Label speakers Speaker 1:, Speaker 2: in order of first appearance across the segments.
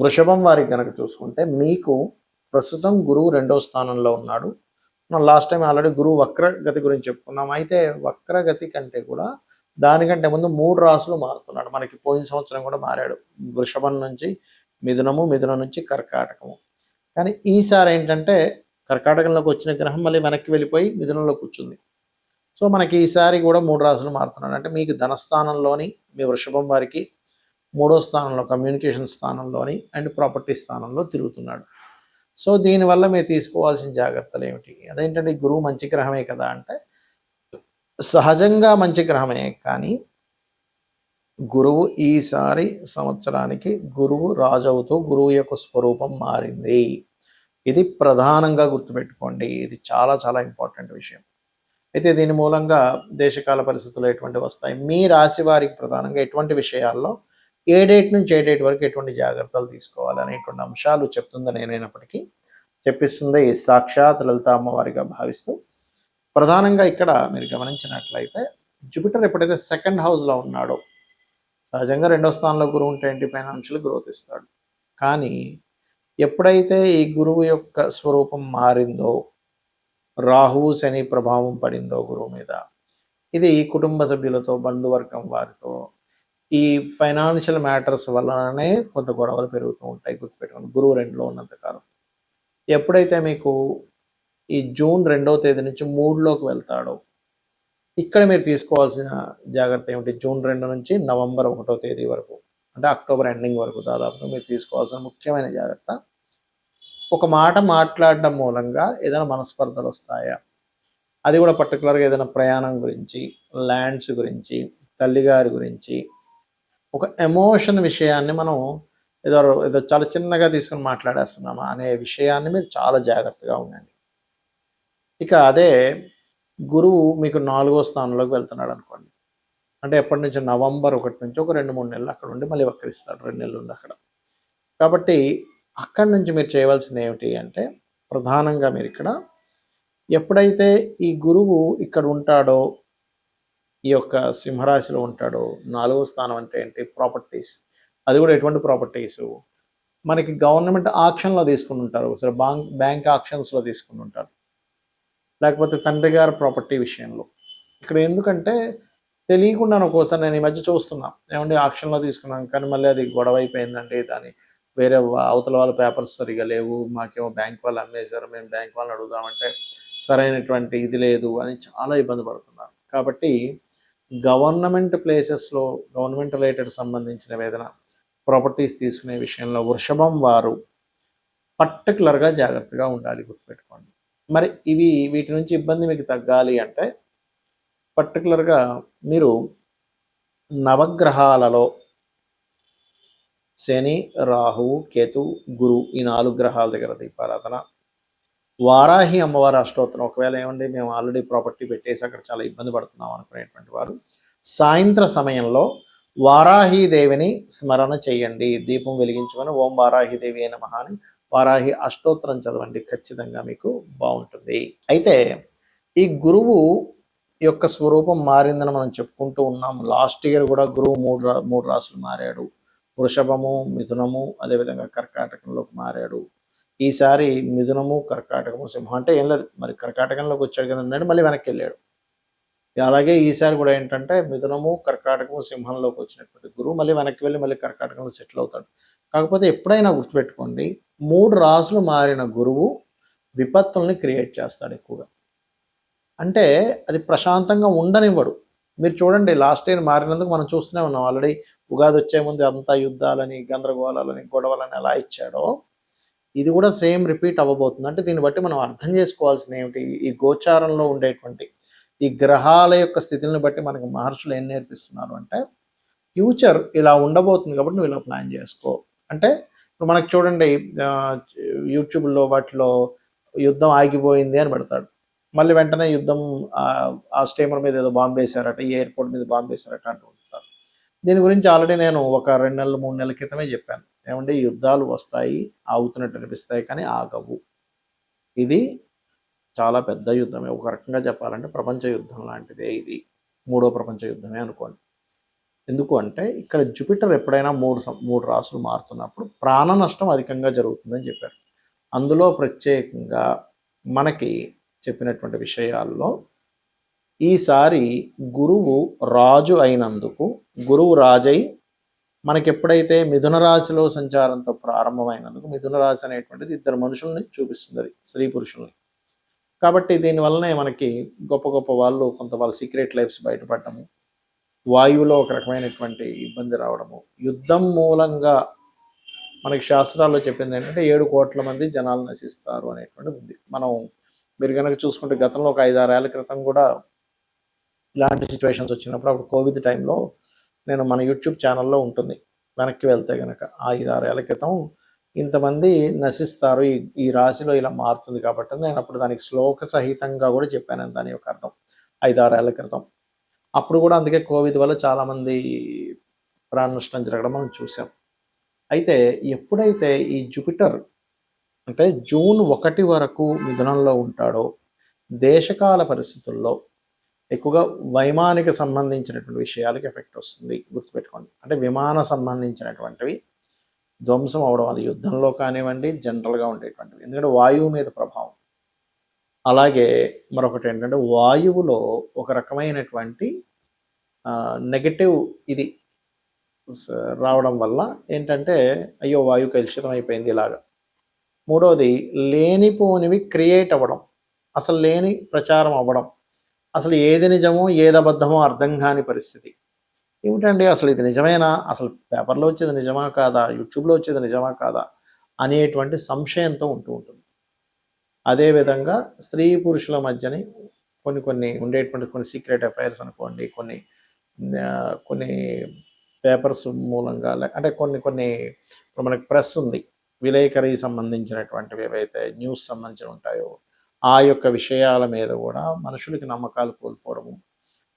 Speaker 1: వృషభం వారికి కనుక చూసుకుంటే మీకు ప్రస్తుతం గురువు 2వ స్థానంలో ఉన్నాడు. మనం లాస్ట్ టైం ఆల్రెడీ గురువు వక్రగతి గురించి చెప్పుకున్నాం. అయితే వక్రగతి కంటే కూడా దానికంటే ముందు 3 రాసులు మారుతున్నాడు. మనకి పోయిన సంవత్సరం కూడా మారాడు. వృషభం నుంచి మిథునము, మిథునం నుంచి కర్కాటకము. కానీ ఈసారి ఏంటంటే కర్కాటకంలోకి వచ్చిన గ్రహం మళ్ళీ వెనక్కి వెళ్ళిపోయి మిథునంలో కూర్చుంది. సో మనకి ఈసారి కూడా 3 రాసులు మారుతున్నాడు. అంటే మీకు ధనస్థానంలోని మీ వృషభం వారికి 3వ స్థానంలో కమ్యూనికేషన్ స్థానంలోని అండ్ ప్రాపర్టీ స్థానంలో తిరుగుతున్నాడు. సో దీనివల్ల మీరు తీసుకోవాల్సిన జాగ్రత్తలు ఏమిటి? అదేంటంటే గురువు మంచి గ్రహమే కదా అంటే సహజంగా మంచి గ్రహమే, కానీ గురువు ఈసారి సంవత్సరానికి గురువు రాజవుతూ గురువు యొక్క స్వరూపం మారింది. ఇది ప్రధానంగా గుర్తుపెట్టుకోండి. ఇది చాలా చాలా ఇంపార్టెంట్ విషయం. అయితే దీని మూలంగా దేశకాల పరిస్థితులు ఎటువంటి వస్తాయి, మీ రాశి వారికి ప్రధానంగా ఎటువంటి విషయాల్లో ఏ డేట్ నుంచి ఏ డేట్ వరకు ఎటువంటి జాగ్రత్తలు తీసుకోవాలి అనేటువంటి అంశాలు చెప్తుంది నేనైనప్పటికీ చెప్పిస్తుంది సాక్షాత్ లలిత అమ్మవారిగా భావిస్తూ. ప్రధానంగా ఇక్కడ మీరు గమనించినట్లయితే జూపిటర్ ఎప్పుడైతే 2nd హౌస్లో ఉన్నాడో, సహజంగా 2వ స్థానంలో గురువు ఉంటే ఏంటి ఫైనాన్షియల్ గ్రోత్ ఇస్తాడు. కానీ ఎప్పుడైతే ఈ గురువు యొక్క స్వరూపం మారిందో, రాహు శని ప్రభావం పడిందో గురువు మీద, ఇది కుటుంబ సభ్యులతో బంధువర్గం వారితో ఈ ఫైనాన్షియల్ మ్యాటర్స్ వలననే కొంత గొడవలు పెరుగుతూ ఉంటాయి. గుర్తుపెట్టుకోండి గురువు 2లో ఉన్నంతకాలం. ఎప్పుడైతే మీకు ఈ జూన్ 2వ తేదీ నుంచి 3లోకి వెళ్తాడో, ఇక్కడ మీరు తీసుకోవాల్సిన జాగ్రత్త ఏమిటి? జూన్ 2 నుంచి నవంబర్ 1వ తేదీ వరకు, అంటే అక్టోబర్ ఎండింగ్ వరకు దాదాపుగా మీరు తీసుకోవాల్సిన ముఖ్యమైన జాగ్రత్త, ఒక మాట మాట్లాడడం మూలంగా ఏదైనా మనస్పర్ధలు వస్తాయా? అది కూడా పర్టికులర్గా ఏదైనా ప్రయాణం గురించి, ల్యాండ్స్ గురించి, తల్లిగారి గురించి, ఒక ఎమోషన్ విషయాన్ని మనం ఏదో ఏదో చాలా చిన్నగా తీసుకుని మాట్లాడేస్తున్నామా అనే విషయాన్ని మీరు చాలా జాగ్రత్తగా ఉండండి. ఇక అదే గురువు మీకు 4వ స్థానంలోకి వెళ్తున్నాడు అనుకోండి, అంటే ఎప్పటి నుంచి నవంబర్ 1 నుంచి ఒక 2-3 నెలలు అక్కడ ఉండి మళ్ళీ వక్రిస్తాడు, 2 నెలలు ఉండి అక్కడ. కాబట్టి అక్కడి నుంచి మీరు చేయవలసింది ఏమిటి అంటే ప్రధానంగా మీరు ఇక్కడ ఎప్పుడైతే ఈ గురువు ఇక్కడ ఉంటాడో, ఈ యొక్క సింహరాశిలో ఉంటాడో, 4వ స్థానం అంటే ఏంటి? ప్రాపర్టీస్. అది కూడా ఎటువంటి ప్రాపర్టీస్? మనకి గవర్నమెంట్ ఆక్షన్లో తీసుకుని ఉంటారు, ఒకసారి బ్యాంక్ ఆక్షన్స్లో తీసుకుని ఉంటారు, లేకపోతే తండ్రి గారి ప్రాపర్టీ విషయంలో. ఇక్కడ ఎందుకంటే తెలియకుండా ఒక్కోసారి నేను ఈ మధ్య చూస్తున్నా, ఏమంటే ఆక్షన్లో తీసుకున్నాను కానీ మళ్ళీ అది గొడవ అయిపోయిందండి, దాని వేరే అవతల వాళ్ళ పేపర్స్ సరిగా లేవు, మాకేమో బ్యాంక్ వాళ్ళు అమ్మేశారు, మేము బ్యాంక్ వాళ్ళని అడుగుదామంటే సరైనటువంటి ఇది లేదు అని చాలా ఇబ్బంది పడుతున్నారు. కాబట్టి గవర్నమెంట్ ప్లేసెస్లో గవర్నమెంట్ రిలేటెడ్ సంబంధించిన ఏదైనా ప్రాపర్టీస్ తీసుకునే విషయంలో వృషభం వారు పర్టికులర్గా జాగ్రత్తగా ఉండాలి, గుర్తుపెట్టుకోండి. మరి వీటి నుంచి ఇబ్బంది మీకు తగ్గాలి అంటే పర్టికులర్గా మీరు నవగ్రహాలలో శని, రాహువు, కేతు, గురు ఈ 4 గ్రహాల దగ్గర దీపారాధన, వారాహి అమ్మవారి అష్టోత్తరం. ఒకవేళ ఏమండి మేము ఆల్రెడీ ప్రాపర్టీ పెట్టేసి అక్కడ చాలా ఇబ్బంది పడుతున్నాం అనుకునేటువంటి వారు సాయంత్ర సమయంలో వారాహీదేవిని స్మరణ చేయండి, దీపం వెలిగించుకొని ఓం వారాహీదేవి అయిన మహాని వారాహి అష్టోత్తరం చదవండి, ఖచ్చితంగా మీకు బాగుంటుంది. అయితే ఈ గురువు యొక్క స్వరూపం మారిందని మనం చెప్పుకుంటూ ఉన్నాం. లాస్ట్ ఇయర్ కూడా గురువు 3 రాసులు మారాడు, వృషభము, మిథునము, అదేవిధంగా కర్కాటకంలోకి మారాడు. ఈసారి మిథునము, కర్కాటకము, సింహం అంటే ఏం లేదు, మరి కర్కాటకంలోకి వచ్చాడు కదండి, మళ్ళీ వెనక్కి వెళ్ళాడు. అలాగే ఈసారి కూడా ఏంటంటే మిథునము, కర్కాటకము, సింహంలోకి వచ్చినటువంటి గురువు మళ్ళీ వెనక్కి వెళ్ళి మళ్ళీ కర్కాటకంలో సెటిల్ అవుతాడు. కాకపోతే ఎప్పుడైనా గుర్తుపెట్టుకోండి, 3 రాసులు మారిన గురువు విపత్తుల్ని క్రియేట్ చేస్తాడు ఎక్కువగా. అంటే అది ప్రశాంతంగా ఉండనివ్వడు. మీరు చూడండి లాస్ట్ ఇయర్ మారినందుకు మనం చూస్తూనే ఉన్నాం. ఆల్రెడీ ఉగాది వచ్చే ముందు అంతా యుద్ధాలని, గందరగోళాలని, గొడవలని ఎలా ఇచ్చాడో ఇది కూడా సేమ్ రిపీట్ అవ్వబోతుంది. అంటే దీన్ని బట్టి మనం అర్థం చేసుకోవాల్సింది ఏమిటి? ఈ గోచారంలో ఉండేటువంటి ఈ గ్రహాల యొక్క స్థితిని బట్టి మనకు మహర్షులు ఏం నేర్పిస్తున్నారు అంటే ఫ్యూచర్ ఇలా ఉండబోతుంది కాబట్టి నువ్వు ఇలా ప్లాన్ చేసుకో. అంటే ఇప్పుడు మనకు చూడండి యూట్యూబ్లో వాటిలో యుద్ధం ఆగిపోయింది అని పెడతాడు, మళ్ళీ వెంటనే యుద్ధం ఆ స్టీమర్ మీద ఏదో బాంబు వేశారట, ఈ ఎయిర్పోర్ట్ మీద బాంబు వేశారట అంటూ ఉంటారు. దీని గురించి ఆల్రెడీ నేను ఒక 2 నెలలు 3 నెలల క్రితమే చెప్పాను. ఏమంటే యుద్ధాలు వస్తాయి, ఆగుతున్నట్టు అనిపిస్తాయి కానీ ఆగవు. ఇది చాలా పెద్ద యుద్ధమే, ఒక రకంగా చెప్పాలంటే ప్రపంచ యుద్ధం లాంటిదే ఇది, 3వ ప్రపంచ యుద్ధమే అనుకోండి. ఎందుకు అంటే ఇక్కడ జూపిటర్ ఎప్పుడైనా మూడు రాసులు మారుతున్నప్పుడు ప్రాణ నష్టం అధికంగా జరుగుతుందని చెప్పారు. అందులో ప్రత్యేకంగా మనకి చెప్పినటువంటి విషయాల్లో ఈసారి గురువు రాజు అయినందుకు, గురువు రాజై మనకి ఎప్పుడైతే మిథున రాశిలో సంచారంతో ప్రారంభమైనందుకు, మిథున రాశి అనేటువంటిది ఇద్దరు మనుషుల్ని చూపిస్తుంది, అది స్త్రీ పురుషుల్ని. కాబట్టి దీనివల్లనే మనకి గొప్ప గొప్ప వాళ్ళు కొంత వాళ్ళ సీక్రెట్ లైఫ్స్ బయటపడటము, వాయువులో ఒక రకమైనటువంటి ఇబ్బంది రావడము, యుద్ధం మూలంగా మనకి శాస్త్రాల్లో చెప్పింది ఏంటంటే 7 కోట్ల మంది జనాలు నశిస్తారు అనేటువంటిది ఉంది. మీరు కనుక చూసుకుంటే గతంలో ఒక 5-6 ఏళ్ల క్రితం కూడా ఇలాంటి సిచ్యువేషన్స్ వచ్చినప్పుడు, అప్పుడు కోవిడ్ టైంలో నేను మన యూట్యూబ్ ఛానల్లో ఉంటుంది, వెనక్కి వెళ్తే కనుక 5-6 ఏళ్ల క్రితం ఇంతమంది నశిస్తారు, ఈ రాశిలో ఇలా మారుతుంది కాబట్టి నేను అప్పుడు దానికి శ్లోక సహితంగా కూడా చెప్పాను దాని యొక్క అర్థం 5-6 ఏళ్ల క్రితం. అప్పుడు కూడా అందుకే కోవిడ్ వల్ల చాలామంది ప్రాణ నష్టం జరగడం మనం చూసాం. అయితే ఎప్పుడైతే ఈ జూపిటర్ అంటే జూన్ 1 వరకు మిథునంలో ఉంటాడో, దేశకాల పరిస్థితుల్లో ఎక్కువగా వైమానిక సంబంధించినటువంటి విషయాలకి ఎఫెక్ట్ వస్తుంది, గుర్తుపెట్టుకోండి. అంటే విమాన సంబంధించినటువంటివి ధ్వంసం అవడం, అది యుద్ధంలో కానివ్వండి, జనరల్గా ఉండేటువంటివి, ఎందుకంటే వాయువు మీద ప్రభావం. అలాగే మరొకటి ఏంటంటే వాయువులో ఒక రకమైనటువంటి నెగటివ్ ఇది రావడం వల్ల ఏంటంటే అయ్యో వాయువు కలుషితం అయిపోయింది ఇలాగా. మూడవది లేనిపోనివి క్రియేట్ అవ్వడం, అసలు లేని ప్రచారం అవ్వడం, అసలు ఏది నిజమో ఏది అబద్ధమో అర్థం కాని పరిస్థితి. ఏమిటండి అసలు ఇది నిజమేనా, అసలు పేపర్లో వచ్చేది నిజమా కాదా, యూట్యూబ్లో వచ్చేది నిజమా కాదా అనేటువంటి సంశయంతో ఉంటుంది. అదేవిధంగా స్త్రీ పురుషుల మధ్యని కొన్ని ఉండేటువంటి కొన్ని సీక్రెట్ అఫైర్స్ అనుకోండి, కొన్ని పేపర్స్ మూలంగా, అంటే కొన్ని ఇప్పుడు మనకి ప్రెస్ ఉంది, విలేకరి సంబంధించినటువంటివి ఏవైతే న్యూస్ సంబంధించి ఉంటాయో ఆ యొక్క విషయాల మీద కూడా మనుషులకి నమ్మకాలు కోల్పోవడము,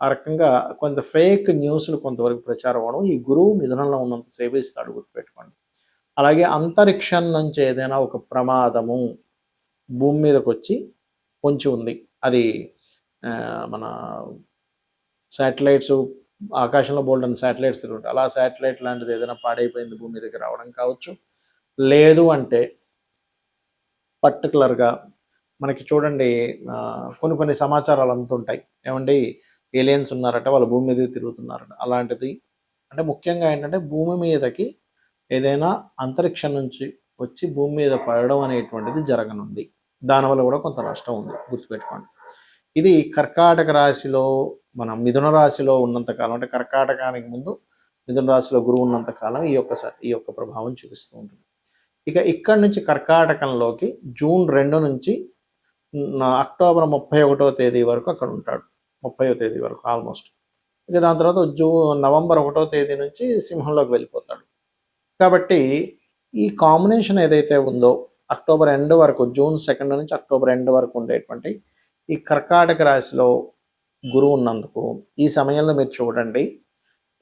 Speaker 1: ఆ రకంగా కొంత ఫేక్ న్యూస్లు కొంతవరకు ప్రచారం అవ్వడం ఈ గురువు మిథునంలో ఉన్నంత సేవ ఇస్తాడు, గుర్తుపెట్టుకోండి. అలాగే అంతరిక్షం నుంచి ఏదైనా ఒక ప్రమాదము భూమి మీదకి వచ్చి పొంచి ఉంది, అది మన శాటిలైట్స్ ఆకాశంలో బోల్డన్ శాటిలైట్స్ తిరుగుతాయి, అలా శాటిలైట్ లాంటిది ఏదైనా పాడైపోయింది భూమి మీదకి రావడం కావచ్చు. లేదు అంటే పర్టికులర్గా మనకి చూడండి కొన్ని సమాచారాలు అందుతుంటాయి, ఏమండి ఏలియన్స్ ఉన్నారట, వాళ్ళు భూమి మీద తిరుగుతున్నారట, అలాంటిది. అంటే ముఖ్యంగా ఏంటంటే భూమి మీదకి ఏదైనా అంతరిక్షం నుంచి వచ్చి భూమి మీద పడడం అనేటువంటిది జరగనుంది, దానివల్ల కూడా కొంత నష్టం ఉంది, గుర్తుపెట్టుకోండి. ఇది కర్కాటక రాశిలో మన మిథున రాశిలో ఉన్నంతకాలం, అంటే కర్కాటకానికి ముందు మిథున రాశిలో గురువు ఉన్నంతకాలం ఈ యొక్క ప్రభావం చూపిస్తూ ఉంటుంది. ఇక ఇక్కడి నుంచి కర్కాటకంలోకి జూన్ 2 నుంచి అక్టోబర్ 31వ తేదీ వరకు అక్కడ ఉంటాడు, 30వ తేదీ వరకు ఆల్మోస్ట్. ఇక దాని తర్వాత నవంబర్ 1వ తేదీ నుంచి సింహంలోకి వెళ్ళిపోతాడు. కాబట్టి ఈ కాంబినేషన్ ఏదైతే ఉందో అక్టోబర్ ఎండ్ వరకు, జూన్ 2 నుంచి అక్టోబర్ ఎండ్ వరకు ఉండేటువంటి ఈ కర్కాటక రాశిలో గురువు ఉన్నందుకు ఈ సమయంలో మీరు చూడండి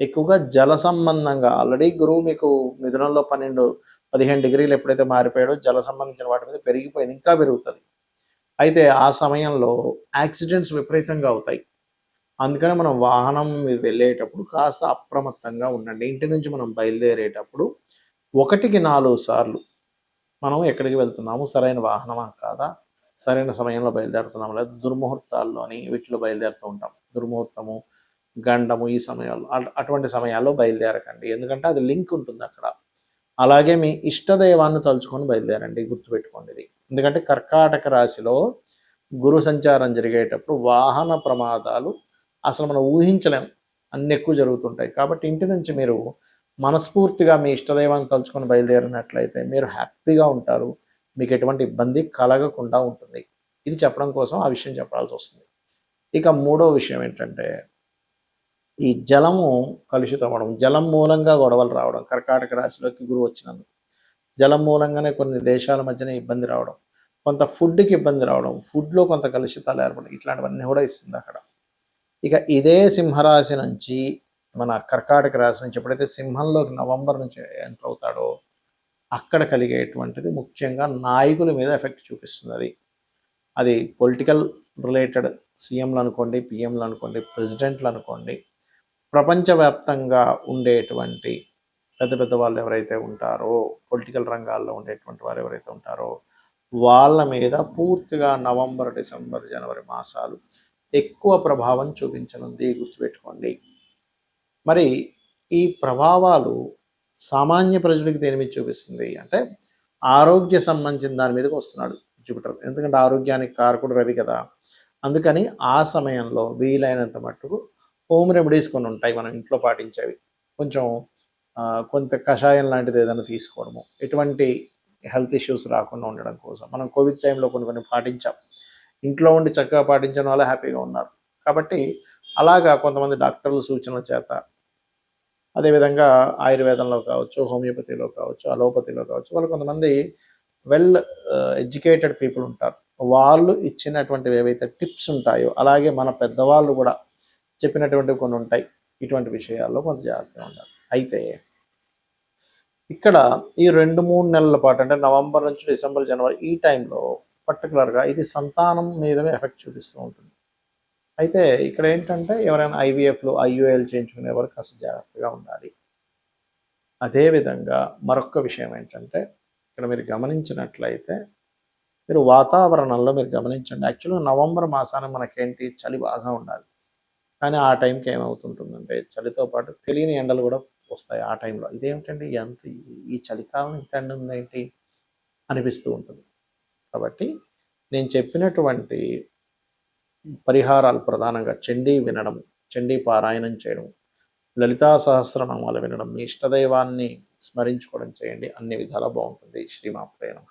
Speaker 1: ఎక్కువగా జల సంబంధంగా, ఆల్రెడీ గురువు మీకు మిథునంలో 12-15 డిగ్రీలు ఎప్పుడైతే మారిపోయాడో జల సంబంధించిన వాటి మీద పెరిగిపోయింది, ఇంకా పెరుగుతుంది. అయితే ఆ సమయంలో యాక్సిడెంట్స్ విపరీతంగా అవుతాయి. అందుకని మనం వాహనం మీద వెళ్ళేటప్పుడు కాస్త అప్రమత్తంగా ఉండండి. ఇంటి నుంచి మనం బయలుదేరేటప్పుడు 1కి 4 సార్లు మనం ఎక్కడికి వెళ్తున్నాము, సరైన వాహనమా కాదా, సరైన సమయంలో బయలుదేరుతున్నాము, లేదా దుర్ముహూర్తాల్లోని వీటిలో బయలుదేరుతూ ఉంటాం, దుర్ముహూర్తము, గండము, ఈ సమయాల్లో అటువంటి సమయాల్లో బయలుదేరకండి, ఎందుకంటే అది లింక్ ఉంటుంది అక్కడ. అలాగే మీ ఇష్టదైవాన్ని తలుచుకొని బయలుదేరండి, గుర్తుపెట్టుకోండి ఇది. ఎందుకంటే కర్కాటక రాశిలో గురు సంచారం జరిగేటప్పుడు వాహన ప్రమాదాలు అసలు మనం ఊహించలేం, అన్ని ఎక్కువ జరుగుతుంటాయి. కాబట్టి ఇంటి నుంచి మీరు మనస్ఫూర్తిగా మీ ఇష్టదైవాన్ని తలుచుకొని బయలుదేరినట్లయితే మీరు హ్యాపీగా ఉంటారు, మీకు ఎటువంటి ఇబ్బంది కలగకుండా ఉంటుంది. ఇది చెప్పడం కోసం ఆ విషయం చెప్పాల్సి వస్తుంది. ఇక 3వ విషయం ఏంటంటే ఈ జలము కలుషితం అవ్వడం, జలం మూలంగా గొడవలు రావడం, కర్కాటక రాశిలోకి గురువు వచ్చినందుకు జలం మూలంగానే కొన్ని దేశాల మధ్యన ఇబ్బంది రావడం, కొంత ఫుడ్కి ఇబ్బంది రావడం, ఫుడ్లో కొంత కలుషితాలు ఏర్పడడం, ఇట్లాంటివన్నీ కూడా ఇస్తుంది అక్కడ. ఇక ఇదే సింహరాశి నుంచి మన కర్కాటక రాశి నుంచి ఎప్పుడైతే సింహంలోకి నవంబర్ నుంచి ఎంటర్ అవుతాడో అక్కడ కలిగేటువంటిది ముఖ్యంగా నాయకుల మీద ఎఫెక్ట్ చూపిస్తుంది. అది పొలిటికల్ రిలేటెడ్, సీఎంలు అనుకోండి, పిఎంలు అనుకోండి, ప్రెసిడెంట్లు అనుకోండి, ప్రపంచవ్యాప్తంగా ఉండేటువంటి పెద్ద పెద్ద వాళ్ళు ఎవరైతే ఉంటారో, పొలిటికల్ రంగాల్లో ఉండేటువంటి వారు ఎవరైతే ఉంటారో వాళ్ళ మీద పూర్తిగా నవంబర్, డిసెంబర్, జనవరి మాసాలు ఎక్కువ ప్రభావం చూపించనుంది, గుర్తుపెట్టుకోండి. మరి ఈ ప్రభావాలు సామాన్య ప్రజలకు దేని మీద చూపిస్తుంది అంటే ఆరోగ్య సంబంధించిన దాని మీదకి వస్తున్నాడు జూపిటర్. ఎందుకంటే ఆరోగ్యానికి కారకుడు రవి కదా. అందుకని ఆ సమయంలో వీలైనంత మట్టుకు హోమ్ రెమెడీస్ కొన్ని ఉంటాయి మనం ఇంట్లో పాటించేవి. కొంచెం కొంత కషాయం లాంటిది ఏదైనా తీసుకోవడము, ఎటువంటి హెల్త్ ఇష్యూస్ రాకుండా ఉండడం కోసం మనం కోవిడ్ టైంలో కొన్ని కొన్ని పాటించాం. ఇంట్లో ఉండి చక్కగా పాటించడం వల్ల హ్యాపీగా ఉన్నారు. కాబట్టి అలాగా కొంతమంది డాక్టర్ల సూచనల చేత, అదేవిధంగా ఆయుర్వేదంలో కావచ్చు, హోమియోపతిలో కావచ్చు, అలోపతిలో కావచ్చు, వాళ్ళు కొంతమంది వెల్ ఎడ్యుకేటెడ్ పీపుల్ ఉంటారు. వాళ్ళు ఇచ్చినటువంటివి ఏవైతే టిప్స్ ఉంటాయో, అలాగే మన పెద్దవాళ్ళు కూడా చెప్పినటువంటివి కొన్ని ఉంటాయి. ఇటువంటి విషయాల్లో కొంత జాగ్రత్తగా ఉండాలి. అయితే ఇక్కడ ఈ 2-3 నెలల పాటు అంటే నవంబర్ నుంచి డిసెంబర్, జనవరి ఈ టైంలో పర్టికులర్గా ఇది సంతానం మీదనే ఎఫెక్ట్ చూపిస్తూ ఉంటుంది. అయితే ఇక్కడ ఏంటంటే ఎవరైనా ఐవీఎఫ్లు, ఐయుఐలు చేయించుకునేవారు కాస్త జాగ్రత్తగా ఉండాలి. అదేవిధంగా మరొక విషయం ఏంటంటే ఇక్కడ మీరు గమనించినట్లయితే మీరు వాతావరణంలో మీరు గమనించండి. యాక్చువల్గా నవంబర్ మాసాన మనకేంటి చలి బాగా ఉండాలి. కానీ ఆ టైంకి ఏమవుతుంటుందంటే చలితో పాటు తెలియని ఎండలు కూడా వస్తాయి ఆ టైంలో. ఇదేమిటండి ఎంత ఈ చలికాలం ఇంత ఎండ ఉందేంటి అనిపిస్తూ ఉంటుంది. కాబట్టి నేను చెప్పినటువంటి పరిహారాలు ప్రధానంగా చండీ వినడం, చండీ పారాయణం చేయడం, లలితా సహస్రనామాలు వినడం, మీ ఇష్టదైవాన్ని స్మరించుకోవడం చేయండి. అన్ని విధాలా బాగుంటుంది. శ్రీమాత్రే నమః.